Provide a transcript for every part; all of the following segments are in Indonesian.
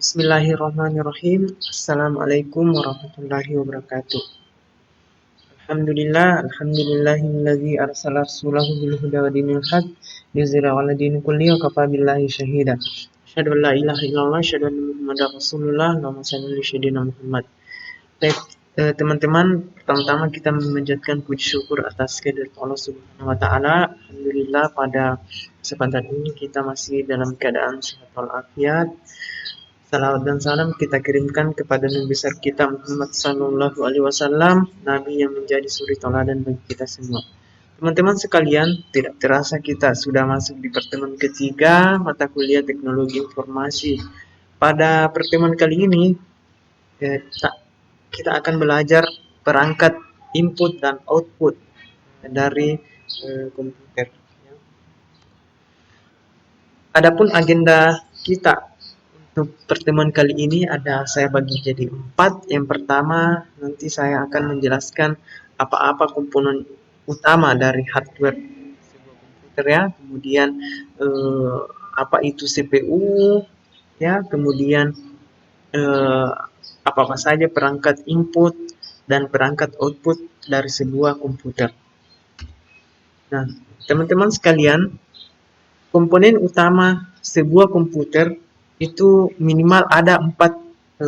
Bismillahirrahmanirrahim. Assalamualaikum warahmatullahi wabarakatuh. Alhamdulillahilladzi arsala rasulahu bil huda wa dinil haq liyuzhirahu 'ala dini kulli wa kafa billahi shahida. Asyhadu an la ilaha illallah, asyhadu anna Muhammadar Rasulullah. Allahumma shalli ala sayyidina Muhammad. Baik, teman-teman, pertama-tama kita memanjatkan puji syukur atas kehadirat Allah Subhanahu wa taala. Alhamdulillah pada kesempatan ini kita masih dalam keadaan sehat walafiat. Salawat dan salam kita kirimkan kepada Nabi besar kita Muhammad Sallallahu Alaihi Wasallam, Nabi yang menjadi suri tauladan bagi kita semua. Teman-teman sekalian, tidak terasa kita sudah masuk di pertemuan ketiga mata kuliah teknologi informasi. Pada pertemuan kali ini, kita akan belajar perangkat input dan output dari komputer. Adapun agenda kita untuk pertemuan kali ini saya bagi jadi 4. Yang pertama, nanti saya akan menjelaskan apa-apa komponen utama dari hardware sebuah komputer ya. Kemudian apa itu CPU ya. Kemudian apa saja perangkat input dan perangkat output dari sebuah komputer. Nah, teman-teman sekalian, komponen utama sebuah komputer itu minimal ada 4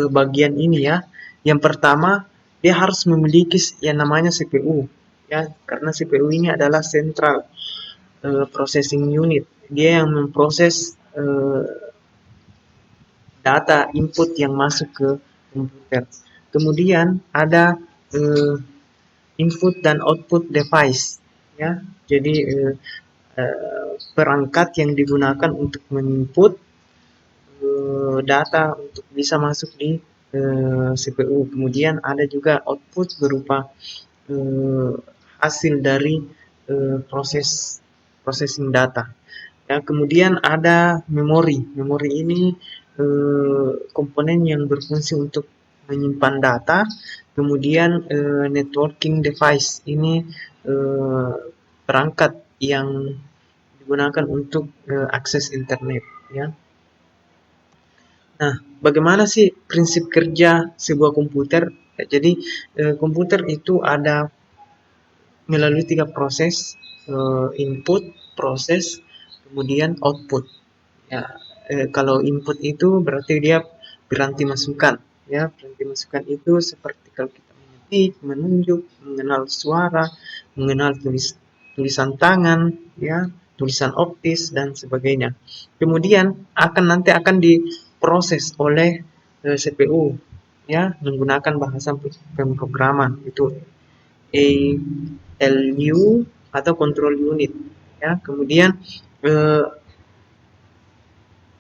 bagian ini ya. Yang pertama, dia harus memiliki yang namanya CPU ya, karena CPU ini adalah Central Processing Unit. Dia yang memproses data input yang masuk ke komputer. Kemudian ada input dan output device ya. Jadi perangkat yang digunakan untuk menginput data untuk bisa masuk di CPU. Kemudian ada juga output berupa hasil dari processing data. Ya, kemudian ada memori. Memori ini komponen yang berfungsi untuk menyimpan data. Kemudian networking device ini perangkat yang digunakan untuk akses internet ya. Nah, bagaimana sih prinsip kerja sebuah komputer? Jadi komputer itu ada melalui 3 proses, input, proses, kemudian output. Ya, kalau input itu berarti dia piranti masukan. Ya, piranti masukan itu seperti kalau kita mengetik, menunjuk, mengenal suara, mengenal tulisan tangan, ya, tulisan optis dan sebagainya. Kemudian nanti akan diproses oleh CPU, ya, menggunakan bahasa pemrograman itu ALU atau control unit, ya.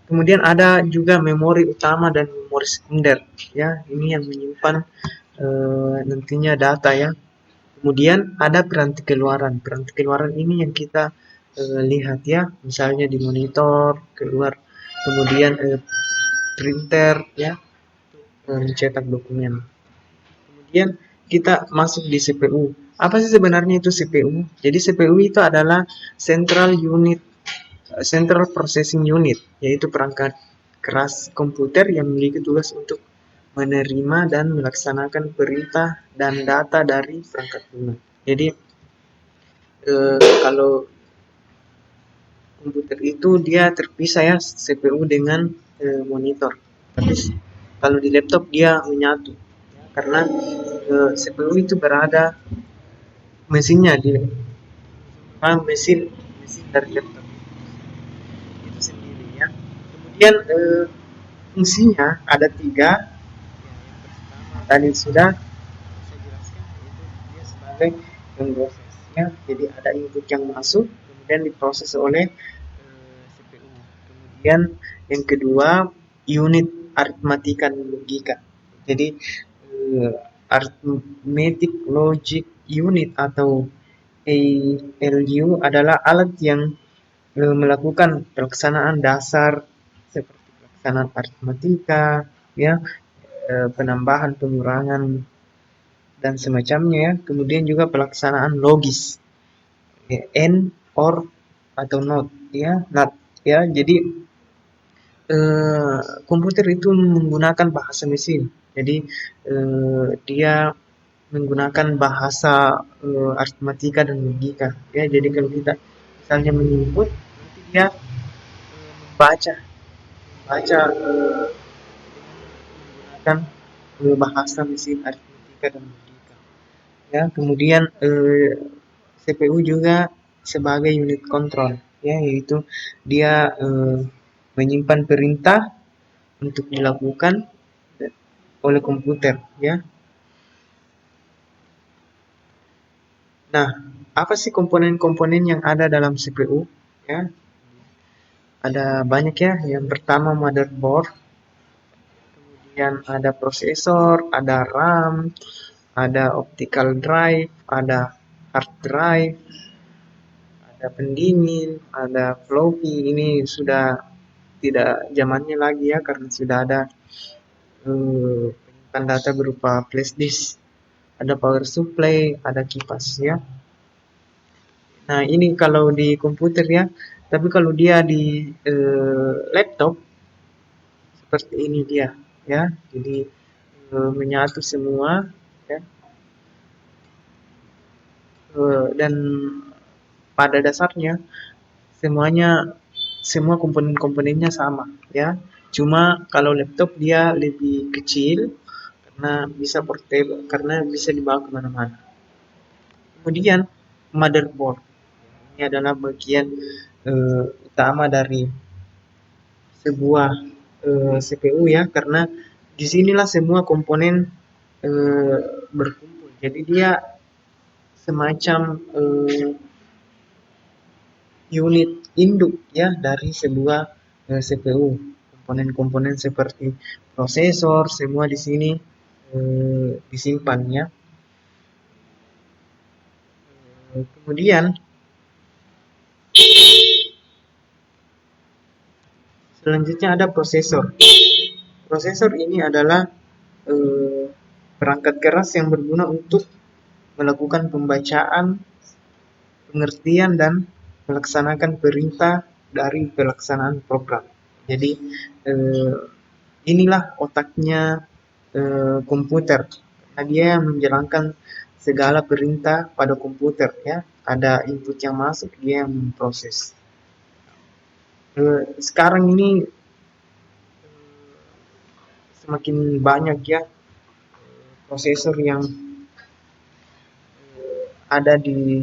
Kemudian ada juga memori utama dan memori sekunder, ya. Ini yang menyimpan nantinya data, ya. Kemudian ada piranti keluaran. Piranti keluaran ini yang kita lihat, ya. Misalnya di monitor keluar, kemudian printer, ya, mencetak dokumen. Kemudian kita masuk di CPU. Apa sih sebenarnya itu CPU? Jadi CPU itu adalah Central Processing Unit, yaitu perangkat keras komputer yang memiliki tugas untuk menerima dan melaksanakan perintah dan data dari perangkat lunak. Jadi kalau komputer itu dia terpisah ya, CPU dengan monitor. Tapi kalau di laptop dia menyatu, ya, karena CPU itu berada mesinnya di mesin dari laptop itu sendiri ya. Kemudian fungsinya ada 3. Tadi sudah saya jelaskan, yaitu dia sebagai pemproses ya. Jadi ada input yang masuk, kemudian diproses oleh CPU. Kemudian yang kedua, unit aritmatika dan logika. Jadi arithmetic logic unit atau ALU adalah alat yang melakukan pelaksanaan dasar seperti pelaksanaan aritmatika, ya, penambahan, pengurangan dan semacamnya, ya. Kemudian juga pelaksanaan logis, and, or atau not, ya, not, ya. Jadi komputer itu menggunakan bahasa mesin. Jadi dia menggunakan bahasa aritmatika dan logika. Ya, jadi kalau kita misalnya menyebut, nanti dia baca baca menggunakan bahasa mesin aritmatika dan logika. Ya, kemudian CPU juga sebagai unit kontrol, ya, yaitu dia menyimpan perintah untuk dilakukan oleh komputer, ya. Nah, apa sih komponen-komponen yang ada dalam CPU? Ya, ada banyak ya. Yang pertama motherboard, kemudian ada prosesor, ada RAM, ada optical drive, ada hard drive, ada pendingin, ada floppy. Ini sudah tidak zamannya lagi ya, karena sudah ada penyimpan data berupa flash disk. Ada power supply, ada kipas ya. Nah, ini kalau di komputer ya. Tapi kalau dia di laptop seperti ini dia, ya. Jadi menyatu semua, ya. Dan pada dasarnya semua komponen-komponennya sama, ya. Cuma kalau laptop dia lebih kecil karena bisa portable, karena bisa dibawa kemana-mana. Kemudian motherboard, ini adalah bagian utama dari sebuah CPU ya, karena disinilah semua komponen eh, berkumpul. Jadi dia semacam unit induk ya dari sebuah CPU. Komponen-komponen seperti prosesor semua di sini disimpan ya. Kemudian selanjutnya ada prosesor. Prosesor ini adalah perangkat keras yang berguna untuk melakukan pembacaan, pengertian, dan melaksanakan perintah dari pelaksanaan program. Jadi inilah otaknya komputer, karena dia menjalankan segala perintah pada komputer ya. Ada input yang masuk, dia yang memproses. Sekarang ini semakin banyak ya prosesor yang ada di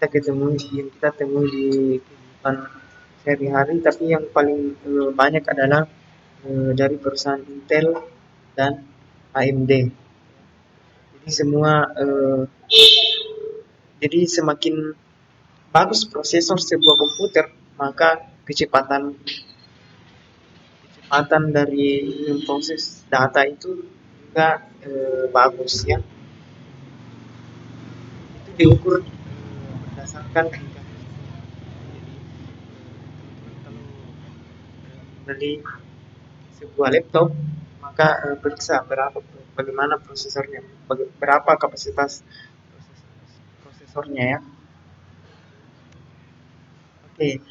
yang kita temui di kehidupan sehari-hari, tapi yang paling banyak adalah dari perusahaan Intel dan AMD. Jadi semua jadi semakin bagus prosesor sebuah komputer, maka kecepatan dari memproses data itu juga bagus ya. Itu diukur berdasarkan tingkat. Jadi kalau beli sebuah laptop, maka periksa bagaimana prosesornya, berapa kapasitas prosesornya ya. Oke,